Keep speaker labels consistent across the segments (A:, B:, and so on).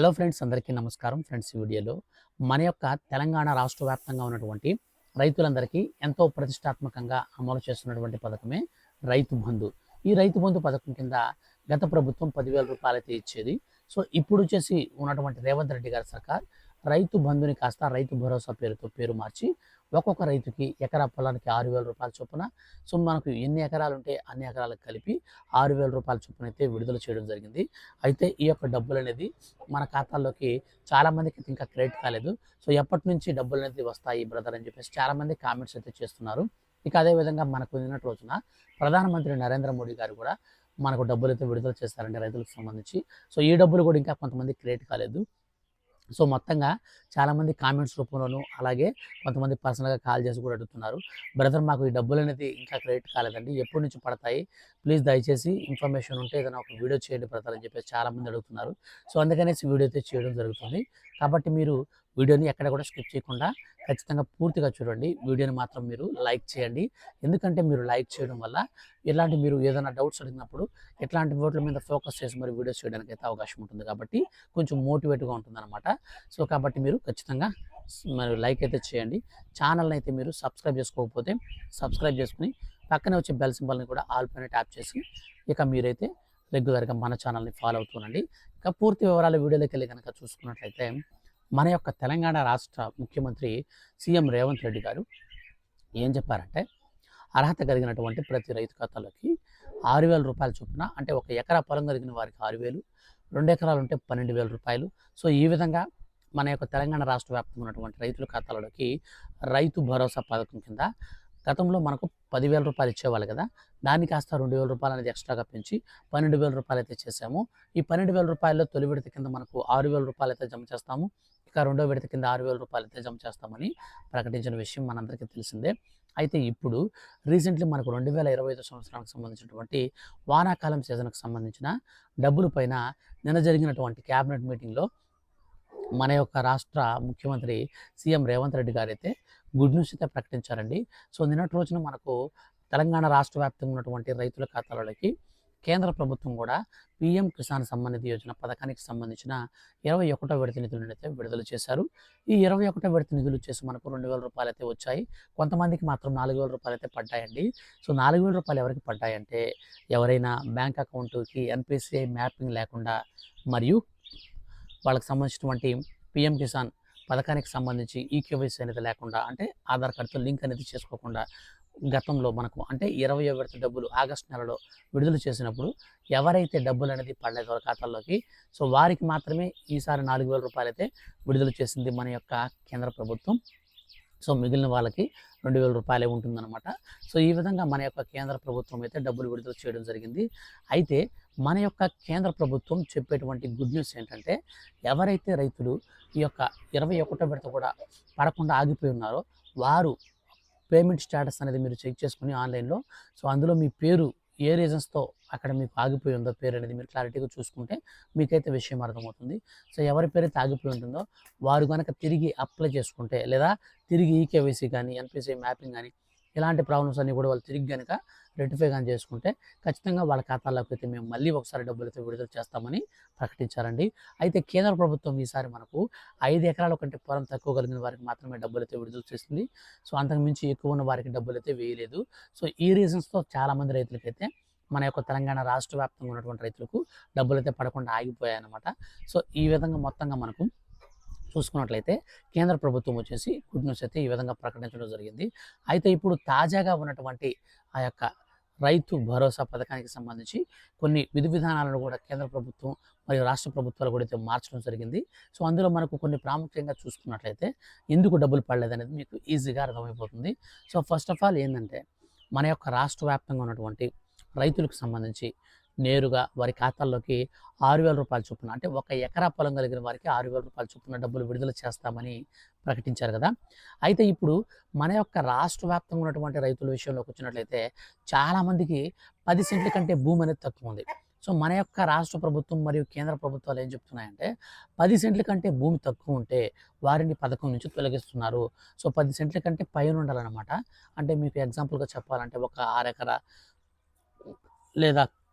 A: Hello friends, అందరికీ నమస్కారం. Friends, ఈ వీడియోలో మన యొక్క తెలంగాణ రాష్ట్ర వ్యాప్తంగా ఉన్నటువంటి రైతులందరికీ ఎంతో ప్రతిష్టాత్మకంగా అమలు చేస్తున్నటువంటి పథకమే రైతు బంధు. ఈ రైతు బంధు పథకం కింద గత ప్రభుత్వం 10,000 రూపాయలైతే ఇచ్చేది. సో ఇప్పుడు వచ్చేసి ఉన్నటువంటి రేవంత్ రెడ్డి గారి సర్కార్ రైతు బంధుని కాస్త రైతు భరోసా పేరుతో పేరు మార్చి ఒక్కొక్క రైతుకి ఎకరా పొలానికి 6,000 రూపాయల చొప్పున, సో మనకు ఎన్ని ఎకరాలు ఉంటే అన్ని ఎకరాలకు కలిపి 6,000 రూపాయల చొప్పున అయితే విడుదల చేయడం జరిగింది. అయితే ఈ యొక్క డబ్బులు అనేది మన ఖాతాల్లోకి చాలామందికి ఇంకా క్రెడిట్ కాలేదు. సో ఎప్పటి నుంచి డబ్బులు అనేది వస్తాయి బ్రదర్ అని చెప్పేసి చాలామంది కామెంట్స్ అయితే చేస్తున్నారు. ఇక అదేవిధంగా మనకు నిన్నటి రోజున ప్రధానమంత్రి నరేంద్ర మోడీ గారు కూడా మనకు డబ్బులు అయితే విడుదల చేస్తారండి రైతులకు సంబంధించి. సో ఈ డబ్బులు కూడా ఇంకా కొంతమంది క్రెడిట్ కాలేదు. సో మొత్తంగా చాలామంది కామెంట్స్ రూపంలోనూ, అలాగే కొంతమంది పర్సనల్గా కాల్ చేసి కూడా అడుగుతున్నారు, బ్రదర్ మాకు ఈ డబ్బులు అనేది ఇంకా క్రెడిట్ కాలేదండి, ఎప్పటి నుంచి పడతాయి, ప్లీజ్ దయచేసి ఇన్ఫర్మేషన్ ఉంటే ఏదైనా ఒక వీడియో చేయండి బ్రదర్ అని చెప్పేసి చాలామంది అడుగుతున్నారు. సో అందుకనేసి వీడియో అయితే చేయడం జరుగుతుంది. కాబట్టి మీరు వీడియోని ఎక్కడ కూడా స్కిప్ చేయకుండా ఖచ్చితంగా పూర్తిగా చూడండి. వీడియోని మాత్రం మీరు లైక్ చేయండి. ఎందుకంటే మీరు లైక్ చేయడం వల్ల ఇలాంటి మీరు ఏదైనా డౌట్స్ అడిగినప్పుడు ఇట్లాంటి వాటి మీద ఫోకస్ చేసి మరి వీడియోస్ చేయడానికి అయితే అవకాశం ఉంటుంది. కాబట్టి కొంచెం మోటివేట్గా ఉంటుందన్నమాట. సో కాబట్టి మీరు ఖచ్చితంగా మరి లైక్ అయితే చేయండి. ఛానల్ని అయితే మీరు సబ్స్క్రైబ్ చేసుకోకపోతే సబ్స్క్రైబ్ చేసుకుని పక్కనే వచ్చే బెల్ సింబల్ని కూడా ఆల్ పైన ట్యాప్ చేసి ఇక మీరైతే రెగ్యులర్గా మన ఛానల్ని ఫాలో అవుతుండండి. ఇక పూర్తి వివరాలు వీడియోలోకి వెళ్ళి కనుక చూసుకున్నట్లయితే మన యొక్క తెలంగాణ రాష్ట్ర ముఖ్యమంత్రి సీఎం రేవంత్ రెడ్డి గారు ఏం చెప్పారంటే, అర్హత కలిగినటువంటి ప్రతి రైతు ఖాతాలోకి 6,000 రూపాయల చొప్పున, అంటే ఒక ఎకరా పొలం కలిగిన వారికి 6,000, 2 ఎకరాలు ఉంటే 12,000 రూపాయలు. సో ఈ విధంగా మన యొక్క తెలంగాణ రాష్ట్ర వ్యాప్తంగా ఉన్నటువంటి రైతుల ఖాతాలలోకి రైతు భరోసా పథకం కింద గతంలో మనకు 10,000 రూపాయలు ఇచ్చేవాళ్ళు కదా, దాన్ని కాస్త 2,000 రూపాయలు అనేది ఎక్స్ట్రాగా పెంచి 12,000 రూపాయలు అయితే చేసాము. ఈ 12,000 రూపాయల్లో తొలి విడత కింద మనకు 6,000 రూపాయలు అయితే జమ చేస్తాము. ఇక రెండో విడత కింద 6,000 రూపాయలు అయితే జమ చేస్తామని ప్రకటించిన విషయం మనందరికీ తెలిసిందే. అయితే ఇప్పుడు రీసెంట్లీ మనకు 2025 సంవత్సరానికి సంబంధించినటువంటి వానాకాలం సీజన్కి సంబంధించిన డబ్బుల పైన నిన్న జరిగినటువంటి క్యాబినెట్ మీటింగ్లో మన యొక్క రాష్ట్ర ముఖ్యమంత్రి సీఎం రేవంత్ రెడ్డి గారు అయితే గుడ్ న్యూస్ అయితే ప్రకటించారండి. సో నిన్నటి రోజున మనకు తెలంగాణ రాష్ట్ర వ్యాప్తంగా ఉన్నటువంటి రైతుల ఖాతాలలోకి కేంద్ర ప్రభుత్వం కూడా పీఎం కిసాన్ సమ్మాన్ నిధి యోజన పథకానికి సంబంధించిన 21వ విడత నిధులను అయితే విడుదల చేశారు. ఈ 21వ విడత నిధులు వచ్చేసి మనకు 2,000 రూపాయలు అయితే వచ్చాయి. కొంతమందికి మాత్రం 4,000 రూపాయలు అయితే పడ్డాయండి. సో 4,000 రూపాయలు ఎవరికి పడ్డాయంటే, ఎవరైనా బ్యాంక్ అకౌంట్కి ఎన్పిసిఐ మ్యాపింగ్ లేకుండా, మరియు వాళ్ళకి సంబంధించినటువంటి పీఎం కిసాన్ పథకానికి సంబంధించి ఈకేవైసీ అనేది లేకుండా, అంటే ఆధార్ కార్డుతో లింక్ అనేది చేసుకోకుండా గతంలో మనకు అంటే 20వ విడత డబ్బులు ఆగస్టు నెలలో విడుదల చేసినప్పుడు ఎవరైతే డబ్బులు అనేది పడలేదో ఖాతాల్లోకి, సో వారికి మాత్రమే ఈసారి 4,000 రూపాయలు అయితే విడుదల చేసింది మన యొక్క కేంద్ర ప్రభుత్వం. సో మిగిలిన వాళ్ళకి 2,000 రూపాయలే ఉంటుందన్నమాట. సో ఈ విధంగా మన యొక్క కేంద్ర ప్రభుత్వం అయితే డబ్బులు విడుదల చేయడం జరిగింది. అయితే మన యొక్క కేంద్ర ప్రభుత్వం చెప్పేటువంటి గుడ్ న్యూస్ ఏంటంటే, ఎవరైతే రైతులు ఈ యొక్క 21వ విడత కూడా పడకుండా ఆగిపోయి ఉన్నారో వారు పేమెంట్ స్టేటస్ అనేది మీరు చెక్ చేసుకుని ఆన్లైన్లో, సో అందులో మీ పేరు ఏ రీజన్స్తో అక్కడ మీకు ఆగిపోయి ఉందో పేరు అనేది మీరు క్లారిటీగా చూసుకుంటే మీకైతే విషయం అర్థమవుతుంది. సో ఎవరి పేరైతే ఆగిపోయి ఉంటుందో వారు కనుక తిరిగి అప్లై చేసుకుంటే, లేదా తిరిగి ఈకేవైసీ కానీ ఎన్పిసిఐ మ్యాపింగ్ కానీ ఇలాంటి ప్రాబ్లమ్స్ అన్నీ కూడా వాళ్ళు తిరిగి కనుక రెక్టిఫై కానీ చేసుకుంటే ఖచ్చితంగా వాళ్ళ ఖాతాల్లోకి అయితే మేము మళ్ళీ ఒకసారి డబ్బులు అయితే విడుదల చేస్తామని ప్రకటించారండి. అయితే కేంద్ర ప్రభుత్వం ఈసారి మనకు 5 ఎకరాల కంటే పొలం తక్కువ కలిగిన వారికి మాత్రమే డబ్బులు అయితే విడుదల చేస్తుంది. సో అంతకుమించి ఎక్కువ ఉన్న వారికి డబ్బులు అయితే వేయలేదు. సో ఈ రీజన్స్తో చాలామంది రైతులకైతే మన యొక్క తెలంగాణ రాష్ట్ర వ్యాప్తంగా ఉన్నటువంటి రైతులకు డబ్బులు అయితే పడకుండా ఆగిపోయాయన్నమాట. సో ఈ విధంగా మొత్తంగా మనకు చూసుకున్నట్లయితే కేంద్ర ప్రభుత్వం వచ్చేసి గుడ్ న్యూస్ అయితే ఈ విధంగా ప్రకటించడం జరిగింది. అయితే ఇప్పుడు తాజాగా ఉన్నటువంటి ఆ యొక్క రైతు భరోసా పథకానికి సంబంధించి కొన్ని విధి విధానాలను కూడా కేంద్ర ప్రభుత్వం మరియు రాష్ట్ర ప్రభుత్వాలు కూడా అయితే మార్చడం జరిగింది. సో అందులో మనకు కొన్ని ప్రాముఖ్యంగా చూసుకున్నట్లయితే ఎందుకు డబ్బులు పడలేదనేది మీకు ఈజీగా అర్థమైపోతుంది. సో ఫస్ట్ ఆఫ్ ఆల్ ఏంటంటే, మన యొక్క రాష్ట్ర వ్యాప్తంగా ఉన్నటువంటి రైతులకు సంబంధించి నేరుగా వారి ఖాతాల్లోకి 6,000 రూపాయల చొప్పున, అంటే ఒక ఎకరా పొలం కలిగిన వారికి 6,000 రూపాయల చొప్పున డబ్బులు విడుదల చేస్తామని ప్రకటించారు కదా. అయితే ఇప్పుడు మన యొక్క రాష్ట్ర వ్యాప్తంగా ఉన్నటువంటి రైతుల విషయంలోకి వచ్చినట్లయితే చాలామందికి 10 సెంట్ల కంటే భూమి అనేది తక్కువ ఉంది. సో మన యొక్క రాష్ట్ర ప్రభుత్వం మరియు కేంద్ర ప్రభుత్వాలు ఏం చెప్తున్నాయంటే, 10 సెంట్ల కంటే భూమి తక్కువ ఉంటే వారిని పథకం నుంచి తొలగిస్తున్నారు. సో 10 సెంట్ల కంటే పైన ఉండాలన్నమాట. అంటే మీకు ఎగ్జాంపుల్గా చెప్పాలంటే ఒక 6 ఎకరా లేదా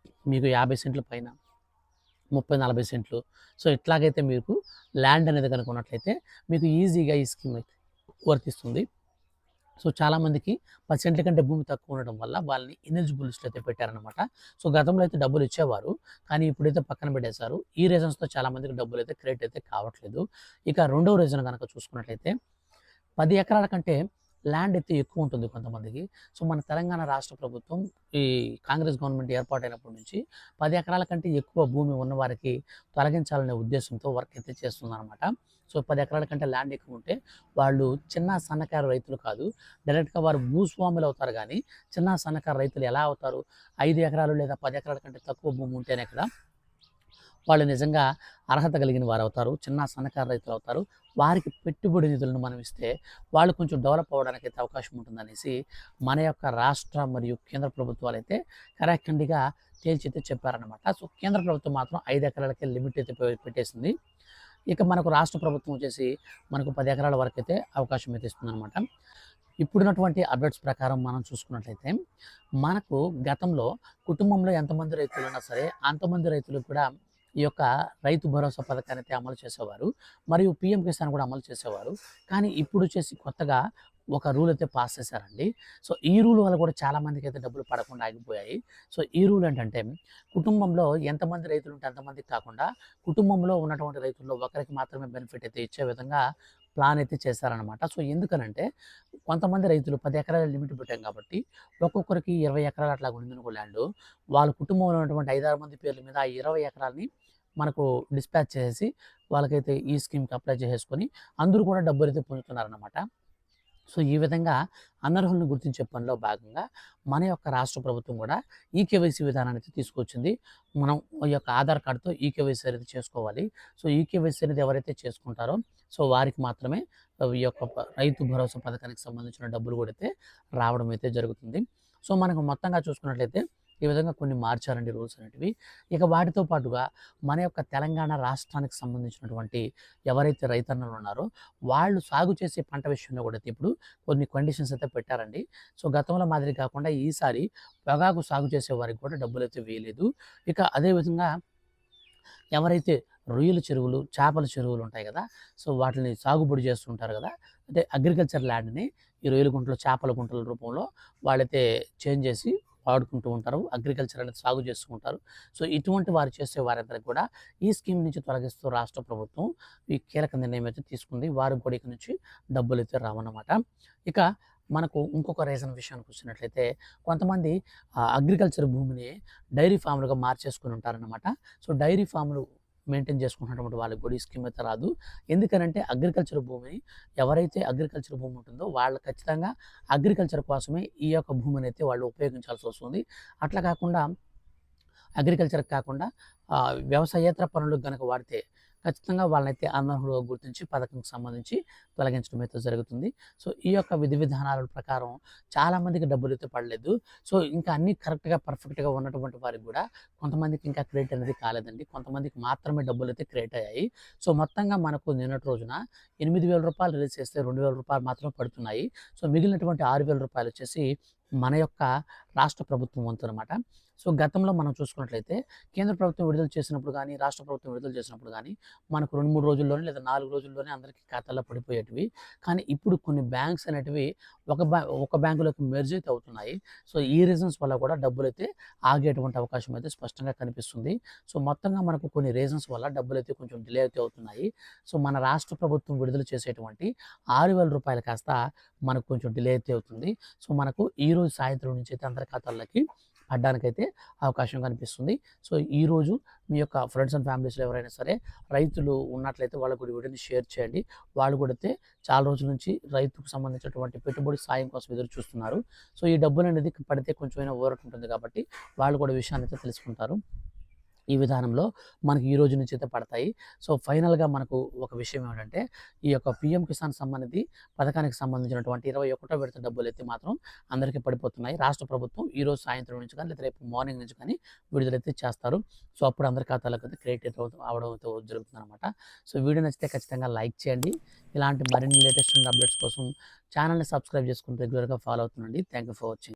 A: మీకు 50 సెంట్ల పైన 30-40 సెంట్లు. సో ఇట్లాగైతే మీకు ల్యాండ్ అనేది కనుక ఉన్నట్లయితే మీకు ఈజీగా ఈ స్కీమ్ అయితే వర్తిస్తుంది. సో చాలామందికి 10 సెంట్ల కంటే భూమి తక్కువ ఉండడం వల్ల వాళ్ళని ఇనెలిజిబుల్ లిస్ట్‌లో అయితే పెట్టారనమాట. సో గతంలో అయితే డబ్బులు ఇచ్చేవారు. కానీ ఇప్పుడైతే పక్కన పెట్టేశారు. ఈ రీజన్స్‌తో చాలామందికి డబ్బులైతే క్రెడిట్ అయితే కావట్లేదు. ఇక రెండో రీజన్ గనక చూసుకున్నట్లయితే 10 ఎకరాల కంటే ల్యాండ్ అయితే ఎక్కువ ఉంటుంది కొంతమందికి. సో మన తెలంగాణ రాష్ట్ర ప్రభుత్వం ఈ కాంగ్రెస్ గవర్నమెంట్ ఏర్పాటైనప్పటి నుంచి 10 ఎకరాల కంటే ఎక్కువ భూమి ఉన్నవారికి తొలగించాలనే ఉద్దేశంతో వర్క్ అయితే చేస్తుందనమాట. సో 10 ఎకరాల కంటే ల్యాండ్ ఎక్కువ ఉంటే వాళ్ళు చిన్న సన్నకారు రైతులు కాదు. డైరెక్ట్‌గా వారు భూస్వాములు అవుతారు గానీ, చిన్న సన్నకారు రైతులు ఎలా అవుతారు? 5 ఎకరాలు లేదా 10 ఎకరాల కంటే తక్కువ భూమి ఉంటేనే కదా వాళ్ళు నిజంగా అర్హత కలిగిన వారవుతారు. చిన్న సన్నకారు రైతులవుతారు. వారికి పెట్టుబడి నిధులను మనం ఇస్తే వాళ్ళు కొంచెం డెవలప్ అవ్వడానికైతే అవకాశం ఉంటుందనేసి మన యొక్క రాష్ట్ర మరియు కేంద్ర ప్రభుత్వాలైతే కరాఖండిగా తేల్చైతే చెప్పారనమాట. సో కేంద్ర ప్రభుత్వం మాత్రం 5 ఎకరాలకే లిమిట్ అయితే పెట్టేసింది. ఇక మనకు రాష్ట్ర ప్రభుత్వం వచ్చేసి మనకు 10 ఎకరాల వరకైతే అవకాశం అయితే ఇస్తుందనమాట. ఇప్పుడున్నటువంటి అప్డేట్స్ ప్రకారం మనం చూసుకున్నట్లయితే మనకు గతంలో కుటుంబంలో ఎంతమంది రైతులున్నా సరే అంతమంది రైతులకు కూడా ఈ యొక్క రైతు భరోసా పథకాన్ని అయితే అమలు చేసేవారు. మరియు పీఎం కిసాన్ కూడా అమలు చేసేవారు. కానీ ఇప్పుడు వచ్చేసి కొత్తగా ఒక రూల్ అయితే పాస్ చేశారండి. సో ఈ రూల్ వల్ల కూడా చాలామందికి అయితే డబ్బులు పడకుండా ఆగిపోయాయి. సో ఈ రూల్ ఏంటంటే కుటుంబంలో ఎంతమంది రైతులు ఉంటే అంతమందికి కాకుండా కుటుంబంలో ఉన్నటువంటి రైతుల్లో ఒకరికి మాత్రమే బెనిఫిట్ అయితే ఇచ్చే విధంగా ప్లాన్ అయితే చేశారనమాట. సో ఎందుకనంటే కొంతమంది రైతులు 10 ఎకరాల లిమిట్ పెట్టాం కాబట్టి ఒక్కొక్కరికి 20 ఎకరాలు అట్లా ఉందనుకో ల్యాండ్, వాళ్ళ కుటుంబంలో ఉన్నటువంటి 5-6 మంది పేర్ల మీద ఆ 20 ఎకరాలని మనకు డిస్పాచ్ చేసేసి వాళ్ళకైతే ఈ స్కీమ్‌కి అప్లై చేసేసుకొని అందరూ కూడా డబ్బులైతే పొందుతున్నారనమాట. సో ఈ విధంగా అనర్హులను గుర్తించే పనిలో భాగంగా మన యొక్క రాష్ట్ర ప్రభుత్వం కూడా ఈకేవైసీ విధానాన్ని అయితే తీసుకొచ్చింది. మనం ఈ యొక్క ఆధార్ కార్డ్‌తో ఈకేవైసీ అనేది చేసుకోవాలి. సో ఈకేవైసీ అనేది ఎవరైతే చేసుకుంటారో సో వారికి మాత్రమే ఈ యొక్క రైతు భరోసా పథకానికి సంబంధించిన డబ్బులు కూడా అయితే రావడం అయితే జరుగుతుంది. సో మనకు మొత్తంగా చూసుకున్నట్లయితే ఈ విధంగా కొన్ని మార్చారండి రూల్స్ అనేటివి. ఇక వాటితో పాటుగా మన యొక్క తెలంగాణ రాష్ట్రానికి సంబంధించినటువంటి ఎవరైతే రైతన్నలు ఉన్నారో వాళ్ళు సాగు చేసే పంట విషయంలో కూడా ఇప్పుడు కొన్ని కండిషన్స్ అయితే పెట్టారండి. సో గతంలో మాదిరి కాకుండా ఈసారి పొగాకు సాగు చేసే వారికి కూడా డబ్బులైతే వేయలేదు. ఇక అదేవిధంగా ఎవరైతే రొయ్యల చెరువులు, చేపల చెరువులు ఉంటాయి కదా! సో వాటిని సాగుబడి చేస్తుంటారు కదా! అంటే అగ్రికల్చర్ ల్యాండ్‌ని ఈ రొయ్యల గుంటలు, చేపల గుంటల రూపంలో వాళ్ళైతే చేంజ్ చేసి వాడుకుంటూ ఉంటారు. అగ్రికల్చర్ అనేది సాగు చేస్తూ ఉంటారు. సో ఇటువంటి వారు చేసే వారందరికి కూడా ఈ స్కీమ్ నుంచి తొలగిస్తూ రాష్ట్ర ప్రభుత్వం ఈ కీలక నిర్ణయం అయితే తీసుకుంది. వారికి కూడా ఇక నుంచి డబ్బులైతే రావన్నమాట. ఇక మనకు ఇంకొక రీజన్ విషయానికి వచ్చినట్లయితే కొంతమంది అగ్రికల్చర్ భూమిని డైరీ ఫామ్‌లుగా మార్చేసుకొని ఉంటారన్నమాట. సో డైరీ ఫామ్‌లు మెయింటైన్ చేసుకుంటున్నటువంటి వాళ్ళకి కూడా ఈ స్కీమ్ అయితే రాదు. ఎందుకనంటే అగ్రికల్చర్ భూమిని ఎవరైతే అగ్రికల్చర్ భూమి ఉంటుందో వాళ్ళు ఖచ్చితంగా అగ్రికల్చర్ కోసమే ఈ యొక్క భూమిని అయితే వాళ్ళు ఉపయోగించాల్సి వస్తుంది. అట్లా కాకుండా అగ్రికల్చర్‌కి కాకుండా వ్యవసాయేతర పనులకు గనక వాడితే ఖచ్చితంగా వాళ్ళనైతే అనర్హులుగా గుర్తించి పథకంకి సంబంధించి తొలగించడం అయితే జరుగుతుంది. సో ఈ యొక్క విధి విధానాల ప్రకారం చాలామందికి డబ్బులైతే పడలేదు. సో ఇంకా అన్నీ కరెక్ట్‌గా, పర్ఫెక్ట్‌గా ఉన్నటువంటి వారికి కూడా కొంతమందికి ఇంకా క్రెడిట్ అనేది కాలేదండి. కొంతమందికి మాత్రమే డబ్బులైతే క్రెడిట్ అయ్యాయి. సో మొత్తంగా మనకు నిన్నటి రోజున రూ. 8,000 రిలీజ్ చేస్తే రూ. 2,000 మాత్రమే పడుతున్నాయి. సో మిగిలినటువంటి రూ. 6,000 వచ్చేసి మన యొక్క రాష్ట్ర ప్రభుత్వం వంతనమాట. సో గతంలో మనం చూసుకున్నట్లయితే కేంద్ర ప్రభుత్వం విడుదల చేసినప్పుడు కానీ, రాష్ట్ర ప్రభుత్వం విడుదల చేసినప్పుడు కానీ మనకు 2, 3 రోజుల్లోనే లేదా 4 రోజుల్లోనే అందరికీ ఖాతాల్లో పడిపోయేటివి. కానీ ఇప్పుడు కొన్ని బ్యాంక్స్ అనేటివి ఒక బ్యాంకులోకి మెర్జ్ అయితే అవుతున్నాయి. సో ఈ రీజన్స్ వల్ల కూడా డబ్బులైతే ఆగేటువంటి అవకాశం అయితే స్పష్టంగా కనిపిస్తుంది. సో మొత్తంగా మనకు కొన్ని రీజన్స్ వల్ల డబ్బులైతే కొంచెం డిలే అయితే అవుతున్నాయి. సో మన రాష్ట్ర ప్రభుత్వం విడుదల చేసేటువంటి రూ. 6,000 కాస్త మనకు కొంచెం డిలే అయితే అవుతుంది. సో మనకు ఈరోజు సాయంత్రం నుంచి అయితే అందరి ఖాతాల్లోకి పడ్డానికైతే అవకాశం కనిపిస్తుంది. సో ఈరోజు మీ యొక్క ఫ్రెండ్స్ అండ్ ఫ్యామిలీస్‌లో ఎవరైనా సరే రైతులు ఉన్నట్లయితే వాళ్ళకు కూడా ఈ వీడియోని షేర్ చేయండి. వాళ్ళు కూడా అయితే చాలా రోజుల నుంచి రైతుకు సంబంధించినటువంటి పెట్టుబడి సాయం కోసం ఎదురు చూస్తున్నారు. సో ఈ డబ్బులనేది పడితే కొంచెమైనా ఊరట ఉంటుంది కాబట్టి వాళ్ళు కూడా విషయాన్ని అయితే తెలుసుకుంటారు. ఈ విధానంలో మనకి ఈ రోజు నుంచి అయితే పడతాయి. సో ఫైనల్‌గా మనకు ఒక విషయం ఏమిటంటే ఈ యొక్క పీఎం కిసాన్ సమ్మాన్ నిధి పథకానికి సంబంధించినటువంటి 21వ విడత డబ్బులైతే మాత్రం అందరికీ పడిపోతున్నాయి. రాష్ట్ర ప్రభుత్వం ఈరోజు సాయంత్రం నుంచి కానీ లేదా రేపు మార్నింగ్ నుంచి కానీ విడుదలైతే చేస్తారు. సో అప్పుడు అందరి ఖాతాలకు అయితే క్రెడిట్ అవ్వడం అయితే జరుగుతుందనమాట. సో వీడియో నచ్చితే ఖచ్చితంగా లైక్ చేయండి. ఇలాంటి మరిన్ని లేటెస్ట్ అప్డేట్స్ కోసం ఛానల్‌ని సబ్స్క్రైబ్ చేసుకొని రెగ్యులర్‌గా ఫాలో అవుతుండండి. Thank you for watching.